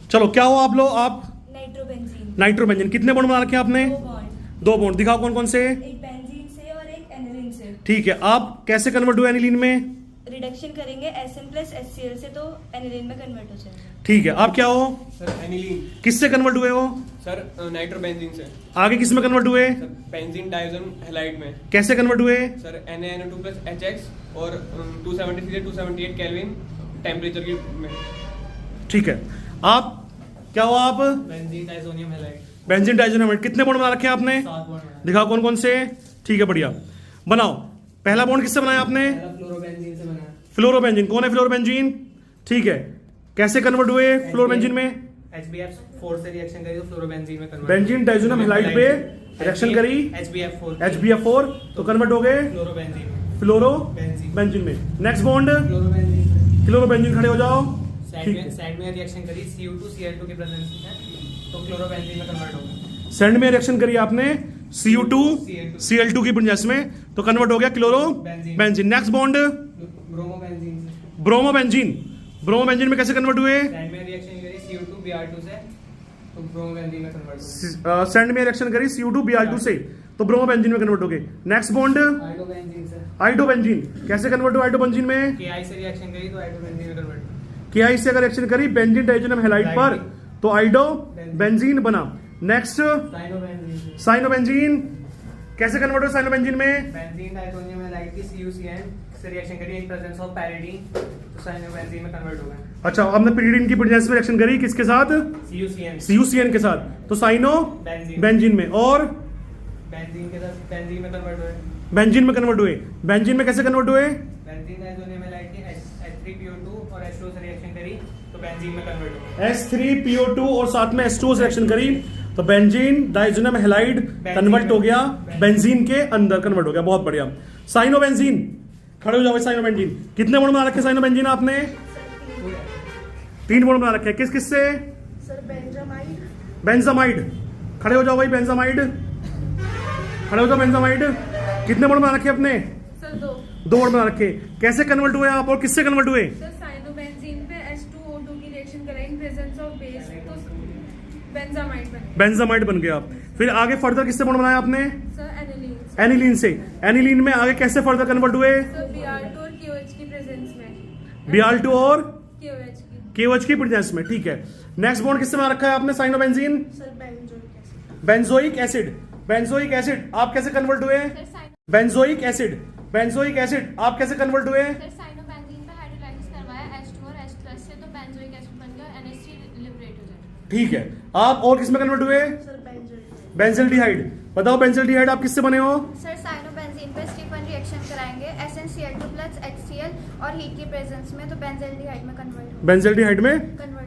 चलो क्या हो आप लोग? आप नाइट्रोबेंजीन। नाइट्रोबेंजीन कितने बॉन्ड बना रखे हैं आपने? 2 बॉन्ड, 2 बॉन्ड दिखाओ कौन कौन से? एक बेंजीन से और एक एनिलीन से। ठीक है, आप कैसे कन्वर्ट हुए एनिलीन में? रिडक्शन करेंगे Sn प्लस HCl से तो एनिलीन में कन्वर्ट हो जाएगा। ठीक है, आप क्या हो? Sir aniline. किससे कन्वर्ट हुए हो? सर नाइट्रोबेंजीन से। आगे किस में कन्वर्ट हुए? सर बेंजीन डाइजन हैलाइड में। कैसे कन्वर्ट हुए? सर NaNO2 प्लस HX और 273 से 278 केल्विन टेम्परेचर की में। ठीक है, आप क्या हो? आप benzene diazonium halide. Benzene diazonium कितने बॉन्ड बना रखे हैं आपने? 7 बॉन्ड। दिखाओ कौन कौन से? ठीक है, बढ़िया बनाओ। पहला बॉन्ड किससे बनाया आपने? फ्लोरोबेंजीन से बना। फ्लोरोबेंजीन। कौन है फ्लोरोबेंजीन? ठीक है, कैसे कन्वर्ट हुए फ्लोरोबेंजीन में? HBF4 से रिएक्शन करी तो फ्लोरोबेंजीन में कन्वर्ट। बेंजीन डाइजोनियम हैलाइड पे रिएक्शन करी HBF4 HBF4 तो कन्वर्ट हो गए फ्लोरोबेंजीन में। फ्लोरोबेंजीन में। Next bond fluorobenzene. क्लोरोबेंजीन, खड़े हो जाओ। ठीक है, साइड में रिएक्शन करी Cu2 Cl2 की प्रेजेंस में तो क्लोरोबेंजीन में कन्वर्ट हो गया। सेंड में रिएक्शन करी आपने Cu2 Cl2 की प्रेजेंस में तो कन्वर्ट हो गया क्लोरोबेंजीन। नेक्स्ट बॉन्ड ब्रोमोबेंजीन से। ब्रोमोबेंजीन। ब्रोमोबेंजीन में कैसे कन्वर्ट हुए? साइड में रिएक्शन करी Cu2 Br2 से तो ब्रोमोबेंजीन में कन्वर्ट हो गया। सेंड में रिएक्शन करी Cu2 Br2 से तो ब्रोमोबेंजीन में कन्वर्ट हो गए। नेक्स्ट बॉन्ड आइडोबेंजीन से। आइडोबेंजीन। कैसे कन्वर्ट हुआ आइडोबेंजीन में? Ki से रिएक्शन करी तो आइडोबेंजीन में कन्वर्ट हो गया। Ki से अगर रिएक्शन करी बेंजीन डाइजोनियम हैलाइड पर तो आइडोबेंजीन बना। नेक्स्ट साइनोबेंजीन से। साइनोबेंजीन। कैसे कन्वर्ट हुआ साइनोबेंजीन में? बेंजीन डाइजोनियम हैलाइड की CuCN से रिएक्शन करी इन प्रेजेंस ऑफ पैरिडीन तो साइनोबेंजीन में कन्वर्ट हो गया। अच्छा, हमने पिरिडीन की प्रेजेंस में रिएक्शन करी किसके साथ? CuCN CuCN के साथ तो साइनो बेंजीन में। और बेंजीन के साथ बेंजीन में कन्वर्ट हुए। बेंजीन में कन्वर्ट हुए। बेंजीन में कैसे कन्वर्ट हुए? बेंजीन डाइजोनियम हैलाइड की H3PO2 और H2 से रिएक्शन करी तो बेंजीन में कन्वर्ट हो गया। H3PO2 और साथ में H2 से रिएक्शन करी तो बेंजीन डाइजोनियम हैलाइड कन्वर्ट हो गया बेंजीन के अंदर, कन्वर्ट हो गया। बहुत बढ़िया। साइनोबेंजीन, खड़े हो जाओ। साइनोबेंजीन कितने बॉन्ड बना रखे? साइनोबेंजीन आपने 3 बॉन्ड बना रखे हैं। किस किस से? Sir benzamide. बेंजामाइड। खड़े हो जाओ भाई। बेंजामाइड, खड़े हो जाओ। बेंजामाइड कितने बॉन्ड बना रखे अपने? सर 2। 2 बॉन्ड बना रखे। कैसे कन्वर्ट हुए आप और किससे कन्वर्ट हुए? सर साइनोबेंजीन पे H2O2 की रिएक्शन करें इन प्रेजेंस ऑफ बेस तो बेंजामाइड बने। बेंजामाइड बन गया। फिर आगे फर्दर किससे बॉन्ड बनाया आपने? Sir aniline. एनिलीन से। एनिलीन में आगे कैसे फर्दर कन्वर्ट हुए? सर Br2 और KOH की प्रेजेंस में। Br2 और KOH की। KOH की प्रेजेंस में। ठीक है, नेक्स्ट बॉन्ड किससे बना रखा है आपने? Cyanobenzene. Sir benzoic acid. Benzoic acid. Benzoic acid आप कैसे कन्वर्ट हुए? Benzoic acid. बेंजोइक एसिड आप कैसे कन्वर्ट हुए? सर साइनोबेंजीन पे हाइड्रोलाइसिस करवाया H2 और H+ से तो बेंजोइक एसिड बन गया NH3 लिबरेट हो जाता। ठीक है, आप और किस में कन्वर्ट हुए? Sir benzoic. बेंजल्डिहाइड। बताओ बेंजल्डिहाइड आप किससे बने हो? सर साइनोबेंजीन पे स्टीफन रिएक्शन कराएंगे SnCl2 प्लस HCl और हीट की प्रेजेंस में तो बेंजल्डिहाइड में कन्वर्ट हो बेंजल्डिहाइड में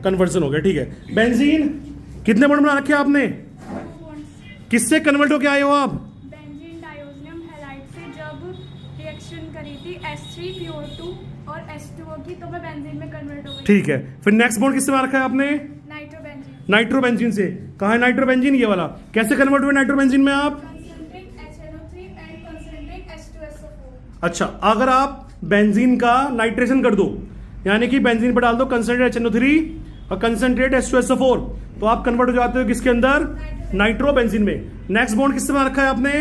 कन्वर्जन हो गया। ठीक है, बेंजीन कितने बॉन्ड बना रखे हैं आपने? किससे कन्वर्ट होके आए हो आप? बेंजीन डाइजोनियम हैलाइड से जब रिएक्शन करी थी H3PO2 और H2O की तो मैं बेंजीन में कन्वर्ट हो गई। ठीक है, फिर नेक्स्ट बॉन्ड किससे बना रखा है आपने? नाइट्रोबेंजीन। नाइट्रोबेंजीन से। कहा है नाइट्रोबेंजीन? ये वाला। कैसे कन्वर्ट हुए नाइट्रोबेंजीन में आप? Concentrate HNO3 and concentrate H2SO4। अच्छा, अगर आप बेंजीन का नाइट्रेशन कर दो यानी कि बेंजीन पर डाल दो कंसंट्रेट HNO3 और कंसंट्रेट H2SO4 तो आप कन्वर्ट हो जाते हो किसके अंदर? नाइट्रोबेंजीन में। नेक्स्ट बॉन्ड किससे बना रखा है आपने?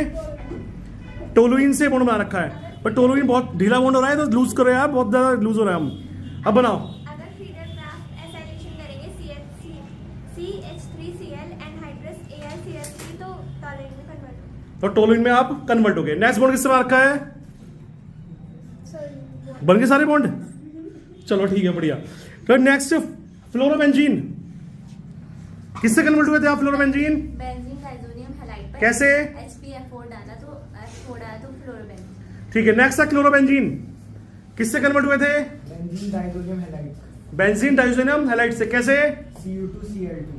टोलुइन से बॉन्ड बना रखा है, पर टोलुइन बहुत ढीला बॉन्ड हो रहा है तो लूज करो यार, बहुत ज्यादा लूज हो रहा है हम। अब बनाओ। अगर फीडर क्राफ्ट ऐसा रिएक्शन करेंगे CH3Cl एनहाइड्रस AiCl3 तो टोलुइन में कन्वर्ट हो। तो टोलुइन में आप कन्वर्ट हो गए। नेक्स्ट बॉन्ड किससे बना रखा है? बन गए सारे बॉन्ड? चलो ठीक है, बढ़िया। तो नेक्स्ट फ्लोरोबेंजीन। किससे कन्वर्ट हुए थे आप फ्लोरोबेंजीन? बेंजीन डाइजोनियम हैलाइड पर कैसे? HBF4 डाला तो H4 डाला तो फ्लोरोबेंजीन। ठीक है, नेक्स्ट था क्लोरोबेंजीन। किससे कन्वर्ट हुए थे? Benzene diazonium halide. Benzene diazonium halide से। कैसे? Cu2Cl2।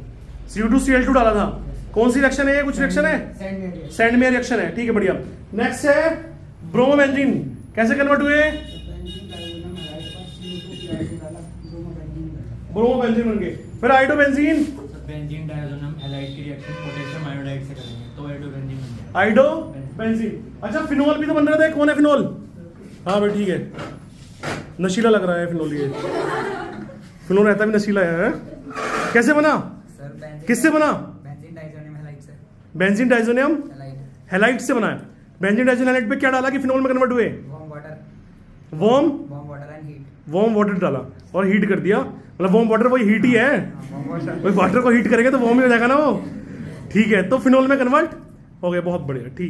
Cu2Cl2 डाला था। कौन सी रिएक्शन है ये? कुछ रिएक्शन है? सैंड सैंड में रिएक्शन है। ठीक है, बढ़िया। नेक्स्ट है ब्रोमोबेंजीन। कैसे कन्वर्ट हुए? ब्रोमोबेंजीन बन गए। फिर आइडोबेंजीन। बेंजीन डाइजोनियम हैलाइड की रिएक्शन पोटेशियम आयोडाइड से करेंगे तो आइडोबेंजीन बन जाएगा। आइडोबेंजीन। अच्छा, फिनोल भी तो बन रहा था। कौन है फिनोल? हाँ भाई, ठीक है। नशीला लग रहा है फिनोल। ये फिनोल रहता भी नशीला है। कैसे बना? सर बेंजीन किससे बना? बेंजीन डाइजोनियम हैलाइड से बेंजीन डाइजोनियम हैलाइड हैलाइड से बना है। बेंजीन डाइजोनियम हैलाइड पे क्या डाला कि फिनोल में कन्वर्ट हुए? Warm warm water and heat warm water डाला और हीट कर दिया, मतलब वार्म वाटर वही हीट ही है, वार्म वाटर वही वाटर को हीट करेंगे तो वार्म ही हो जाएगा ना वो। ठीक है, तो फिनोल में कन्वर्ट हो गया, बहुत बढ़िया, ठीक।